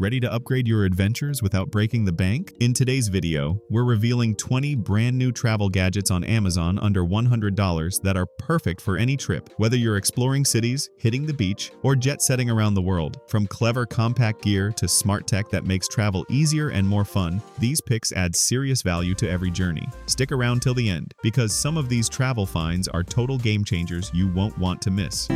Ready to upgrade your adventures without breaking the bank? In today's video, we're revealing 20 brand new travel gadgets on Amazon under $100 that are perfect for any trip, whether you're exploring cities, hitting the beach, or jet-setting around the world. From clever compact gear to smart tech that makes travel easier and more fun, these picks add serious value to every journey. Stick around till the end, because some of these travel finds are total game changers you won't want to miss.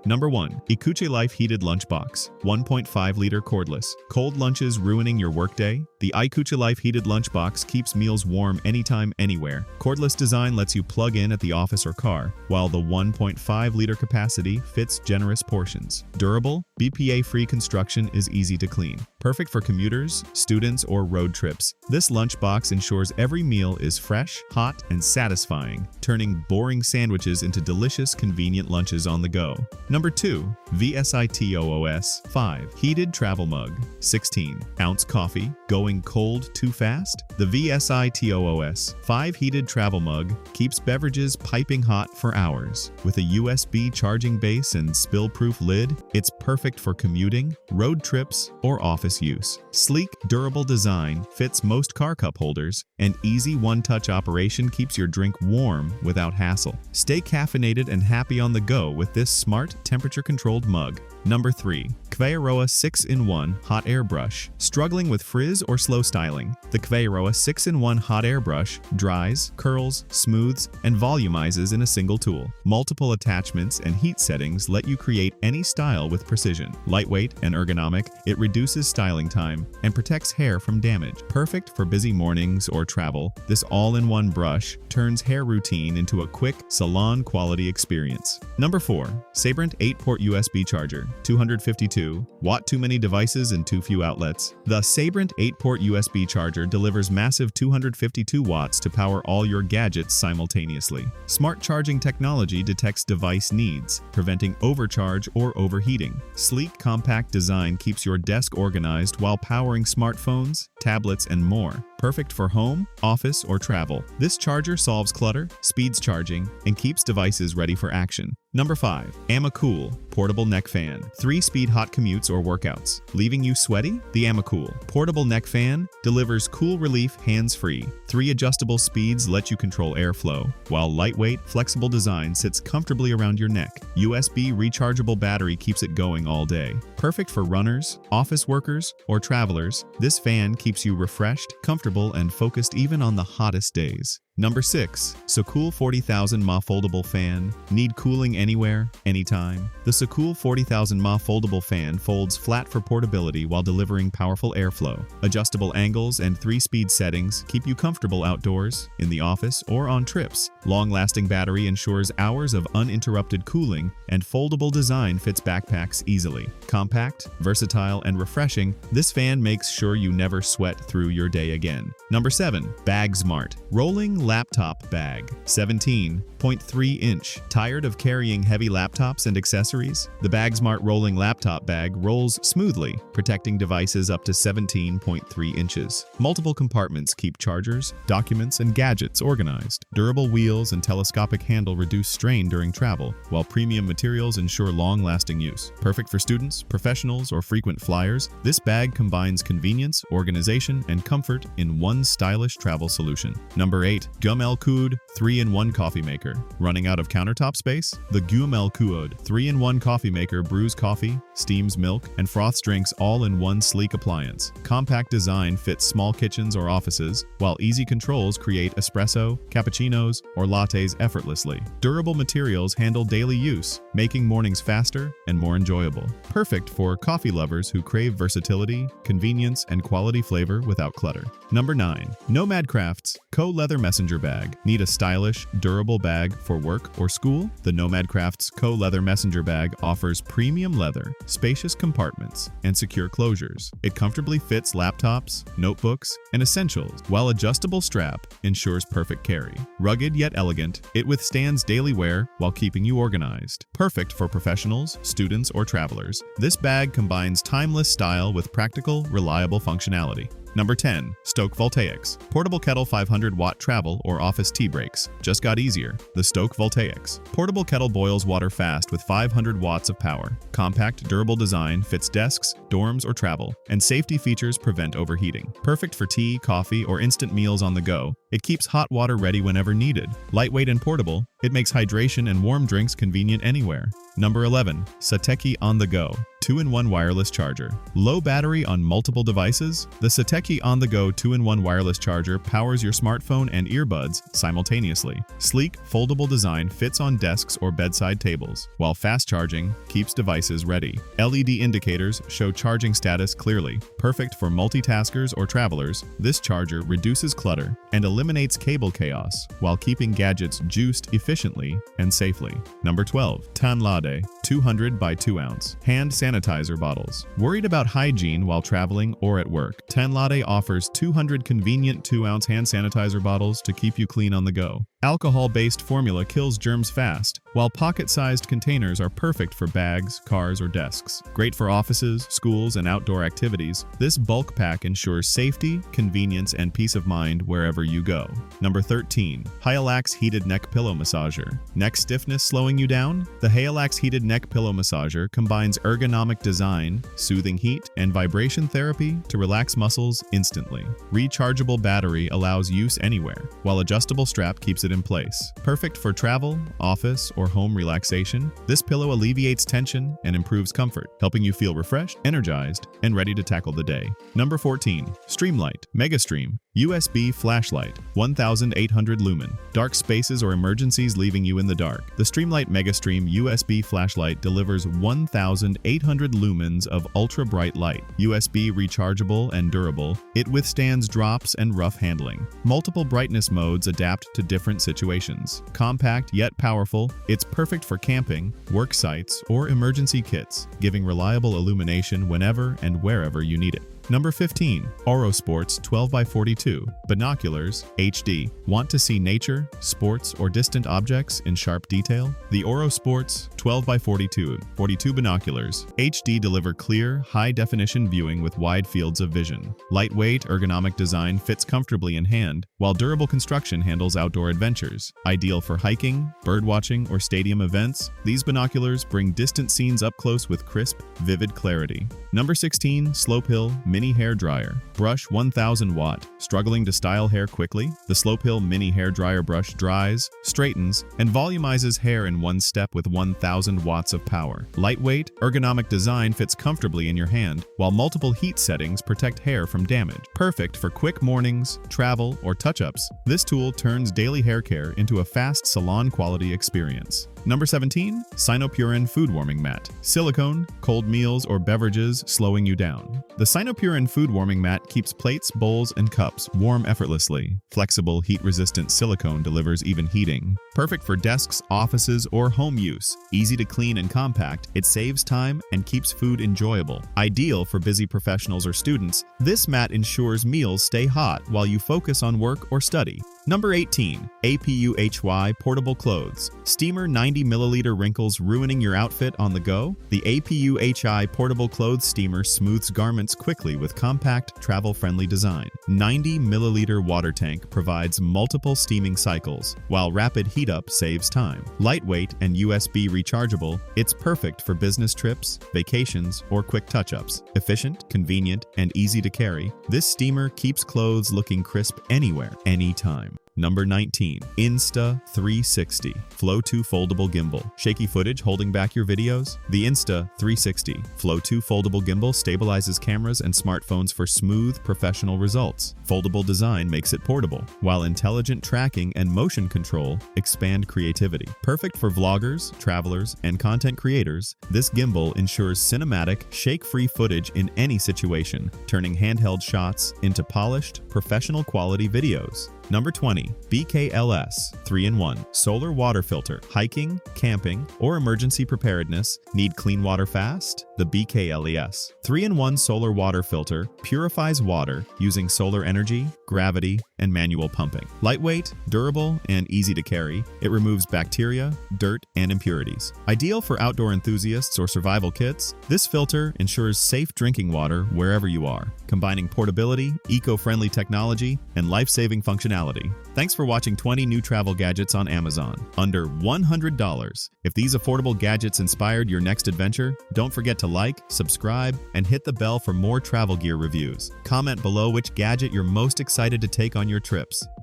Number 1. ikuchelife Heated Lunchbox 1.5-liter Cordless. Cold lunches ruining your workday? The ikuchelife Heated Lunchbox keeps meals warm anytime, anywhere. Cordless design lets you plug in at the office or car, while the 1.5-liter capacity fits generous portions. Durable, BPA-free construction is easy to clean. Perfect for commuters, students, or road trips. This lunchbox ensures every meal is fresh, hot, and satisfying, turning boring sandwiches into delicious, convenient lunches on the go. Number 2. VSITOO 5 Heated Travel Mug 16-ounce coffee. Going cold too fast? The VSITOO 5 Heated Travel Mug keeps beverages piping hot for hours. With a USB charging base and spill-proof lid, it's perfect for commuting, road trips, or office use. Sleek, durable design fits most car cup holders, and easy one-touch operation keeps your drink warm without hassle. Stay caffeinated and happy on the go with this smart, temperature-controlled mug. Number 3. Kveiroa 6-in-1 Hot Air Brush. Struggling with frizz or slow styling? The Kveiroa 6-in-1 Hot Air Brush dries, curls, smooths, and volumizes in a single tool. Multiple attachments and heat settings let you create any style with precision. Lightweight and ergonomic, it reduces styling time and protects hair from damage. Perfect for busy mornings or travel, this all-in-one brush turns hair routine into a quick, salon-quality experience. Number 4. SABRENT 8-port USB charger. 252-watt. Too many devices and too few outlets. The SABRENT 8-port USB charger delivers massive 252 watts to power all your gadgets simultaneously. Smart charging technology detects device needs, preventing overcharge or overheating. Sleek, compact design keeps your desk organized while powering smartphones, tablets, and more. Perfect for home, office, or travel. This charger solves clutter, speeds charging, and keeps devices ready for action. Number 5. AMACOOL Portable Neck Fan. 3-speed hot commutes or workouts. Leaving you sweaty? The AMACOOL Portable Neck Fan delivers cool relief hands-free. 3 adjustable speeds let you control airflow, while lightweight, flexible design sits comfortably around your neck. USB rechargeable battery keeps it going all day. Perfect for runners, office workers, or travelers, this fan keeps you refreshed, comfortable, and focused even on the hottest days. Number 6. Socool 40,000 mAh Foldable Fan. Need cooling anywhere, anytime? The Socool 40,000 mAh Foldable Fan folds flat for portability while delivering powerful airflow. Adjustable angles and 3-speed settings keep you comfortable outdoors, in the office, or on trips. Long-lasting battery ensures hours of uninterrupted cooling, and foldable design fits backpacks easily. Compact, versatile, and refreshing, this fan makes sure you never sweat through your day again. Number 7. BAGSMART Rolling Laptop Bag 17.3-inch. Tired of carrying heavy laptops and accessories? The BAGSMART Rolling Laptop Bag rolls smoothly, protecting devices up to 17.3 inches. Multiple compartments keep chargers, documents, and gadgets organized. Durable wheels and telescopic handle reduce strain during travel, while premium materials ensure long-lasting use. Perfect for students, professionals, or frequent flyers, this bag combines convenience, organization, and comfort in one stylish travel solution. Number 8. GUMLCOOD 3-in-1 Coffee Maker. Running out of countertop space? The GUMLCOOD 3-in-1 Coffee Maker brews coffee, steams milk, and froths drinks all in one sleek appliance. Compact design fits small kitchens or offices, while easy controls create espresso, cappuccinos, or lattes effortlessly. Durable materials handle daily use, making mornings faster and more enjoyable. Perfect for coffee lovers who crave versatility, convenience, and quality flavor without clutter. Number 9. NomadCraftsCo Leather Messenger Bag. Need a stylish, durable bag for work or school? The NomadCraftsCo Leather Messenger Bag offers premium leather, spacious compartments, and secure closures. It comfortably fits laptops, notebooks, and essentials, while adjustable strap ensures perfect carry. Rugged yet elegant, it withstands daily wear while keeping you organized. Perfect for professionals, students, or travelers. This bag combines timeless style with practical, reliable functionality. Number 10. STOKE VOLTAICS. Portable kettle 500-watt travel or office tea breaks. Just got easier. The STOKE VOLTAICS. Portable kettle boils water fast with 500 watts of power. Compact, durable design fits desks, dorms, or travel, and safety features prevent overheating. Perfect for tea, coffee, or instant meals on the go. It keeps hot water ready whenever needed. Lightweight and portable, it makes hydration and warm drinks convenient anywhere. Number 11. Satechi OntheGo. 2-in-1 wireless charger. Low battery on multiple devices? The Satechi OntheGo 2-in-1 wireless charger powers your smartphone and earbuds simultaneously. Sleek, foldable design fits on desks or bedside tables, while fast charging keeps devices ready. LED indicators show charging status clearly. Perfect for multitaskers or travelers, this charger reduces clutter and eliminates cable chaos while keeping gadgets juiced efficiently and safely. Number 12. Tanlade 200 by 2 ounce hand sanitizer bottles. Worried about hygiene while traveling or at work? Tanlade offers 200 convenient 2-ounce hand sanitizer bottles to keep you clean on the go. Alcohol-based formula kills germs fast, while pocket-sized containers are perfect for bags, cars, or desks. Great for offices, schools, and outdoor activities, this bulk pack ensures safety, convenience, and peace of mind wherever you go. Number 13. Heyelax Heated Neck Pillow Massager. Neck stiffness slowing you down? The Heyelax Heated Neck Pillow Massager combines ergonomic design, soothing heat, and vibration therapy to relax muscles instantly. Rechargeable battery allows use anywhere, while adjustable strap keeps it in place. Perfect for travel, office, or home relaxation, this pillow alleviates tension and improves comfort, helping you feel refreshed, energized, and ready to tackle the day. Number 14. Streamlight MegaStream USB flashlight, 1800 lumen. Dark spaces or emergencies leaving you in the dark. The Streamlight MegaStream USB flashlight delivers 1800 lumens of ultra-bright light. USB rechargeable and durable, it withstands drops and rough handling. Multiple brightness modes adapt to different situations. Compact yet powerful, it's perfect for camping, work sites, or emergency kits, giving reliable illumination whenever and wherever you need it. Number 15. Orosports 12x42 Binoculars HD. Want to see nature, sports, or distant objects in sharp detail? The Orosports 12x42 binoculars HD deliver clear, high-definition viewing with wide fields of vision. Lightweight, ergonomic design fits comfortably in hand, while durable construction handles outdoor adventures. Ideal for hiking, birdwatching, or stadium events, these binoculars bring distant scenes up close with crisp, vivid clarity. Number 16. Slope Hill Mini Hair Dryer. Brush 1000 watt. Struggling to style hair quickly? The Slope Hill Mini Hair Dryer brush dries, straightens, and volumizes hair in one step with 1000 watts of power. Lightweight, ergonomic design fits comfortably in your hand, while multiple heat settings protect hair from damage. Perfect for quick mornings, travel, or touch-ups, this tool turns daily hair care into a fast salon-quality experience. Number 17. Sinopurin Food Warming Mat. Silicone, cold meals, or beverages slowing you down. The Sinopurin Food Warming Mat keeps plates, bowls, and cups warm effortlessly. Flexible, heat-resistant silicone delivers even heating. Perfect for desks, offices, or home use. Easy to clean and compact, it saves time and keeps food enjoyable. Ideal for busy professionals or students, this mat ensures meals stay hot while you focus on work or study. Number 18. APUHY Portable Clothes. Steamer 90 milliliter wrinkles ruining your outfit on the go? The APUHY Portable Clothes Steamer smooths garments quickly with compact, travel-friendly design. 90 milliliter water tank provides multiple steaming cycles, while rapid heat up saves time. Lightweight and USB rechargeable, it's perfect for business trips, vacations, or quick touch-ups. Efficient, convenient, and easy to carry, this steamer keeps clothes looking crisp anywhere, anytime. Number 19. Insta360 Flow2 Foldable Gimbal. Shaky footage holding back your videos? The Insta360 Flow2 Foldable Gimbal stabilizes cameras and smartphones for smooth, professional results. Foldable design makes it portable, while intelligent tracking and motion control expand creativity. Perfect for vloggers, travelers, and content creators, this gimbal ensures cinematic, shake-free footage in any situation, turning handheld shots into polished, professional-quality videos. Number 20. BKLS 3-in-1 Solar Water Filter. Hiking, camping, or emergency preparedness? Need clean water fast? The BKLES 3-in-1 Solar Water Filter purifies water using solar energy, gravity, and manual pumping. Lightweight, durable, and easy to carry, it removes bacteria, dirt, and impurities. Ideal for outdoor enthusiasts or survival kits, this filter ensures safe drinking water wherever you are, combining portability, eco-friendly technology, and life-saving functionality. Thanks for watching 20 new travel gadgets on Amazon, under $100. If these affordable gadgets inspired your next adventure, don't forget to like, subscribe, and hit the bell for more travel gear reviews. Comment below which gadget you're most excited to take on your trips.